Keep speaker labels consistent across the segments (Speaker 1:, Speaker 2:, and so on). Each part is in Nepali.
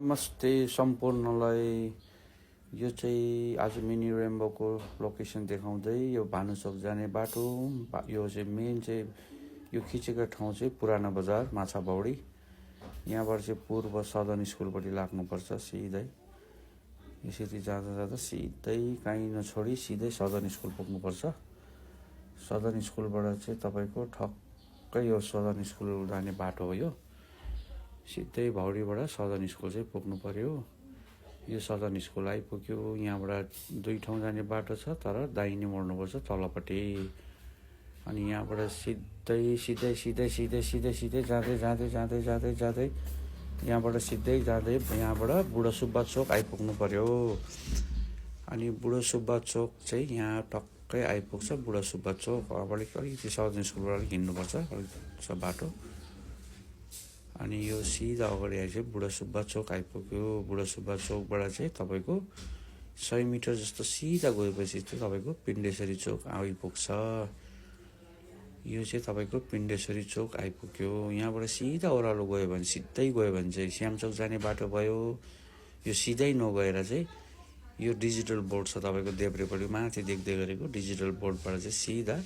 Speaker 1: नमस्ते सम्पूर्णलाई। यो चाहिँ आज मिनी रेम्बोको लोकेसन देखाउँदै यो भानुचोक जाने बाटो। यो चाहिँ मेन चाहिँ यो खिचेको ठाउँ चाहिँ पुरानो बजार माछाबाउडी। यहाँबाट चाहिँ पूर्व सदन स्कुलपट्टि लाग्नुपर्छ सिधै। यसरी जाँदा जाँदा सिधै काहीँ नछोडी सिधै सदन स्कुल पुग्नुपर्छ। सदन स्कुलबाट चाहिँ तपाईँको ठक्कै यो सदन स्कुल जाने बाटो हो। यो सिधै भौडीबाट सदन स्कुल चाहिँ पुग्नु पर्यो। यो सदन स्कुल आइपुग्यो। यहाँबाट दुई ठाउँ जाने बाटो छ, तर दाहिने मोड्नुपर्छ तलपट्टि। अनि यहाँबाट सिधै सिधै सिधै सिधै सिधै सिधै जाँदै जाँदै जाँदै जाँदै जाँदै यहाँबाट सिधै जाँदै यहाँबाट बुढो सुब्बा चोक आइपुग्नु पर्यो। अनि बुढो सुब्बा चोक चाहिँ यहाँ टक्कै आइपुग्छ। बुढो सुब्बा चोक अलिकति सदन स्कुलबाट अलिक हिँड्नुपर्छ, अलिक छ बाटो। अनि यो सिधा अगाडि चाहिँ बुढो सुब्बा चोक आइपुग्यो। बुढो सुब्बा चोकबाट चाहिँ तपाईँको 100 मिटर जस्तो सिधा गएपछि चाहिँ तपाईँको पिण्डेश्वरी चोक आइपुग्छ। यो चाहिँ तपाईँको पिण्डेश्वरी चोक आइपुग्यो। यहाँबाट सिधा ओह्रालो गयो भने सिधै गयो भने चाहिँ श्यामचोक जाने बाटो भयो। यो सिधै नगएर चाहिँ यो डिजिटल बोर्ड छ तपाईँको देब्रेपट्टि माथि देख्दै गरेको डिजिटल बोर्डबाट चाहिँ सिधा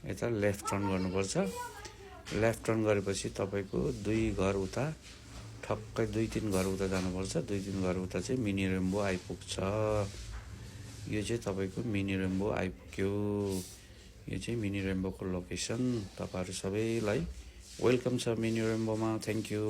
Speaker 1: यता लेफ्ट टर्न गर्नुपर्छ। लेफ्ट टर्न गरेपछि तपाईँको 2 घर उता ठक्कै 2-3 घर उता जानुपर्छ। 2-3 घर उता चाहिँ मिनी रेम्बो आइपुग्छ। यो चाहिँ तपाईँको मिनी रेम्बो आइपुग्यो। यो चाहिँ मिनी रेम्बोको लोकेसन। तपाईँहरू सबैलाई वेलकम छ मिनी रेम्बोमा। Thank you.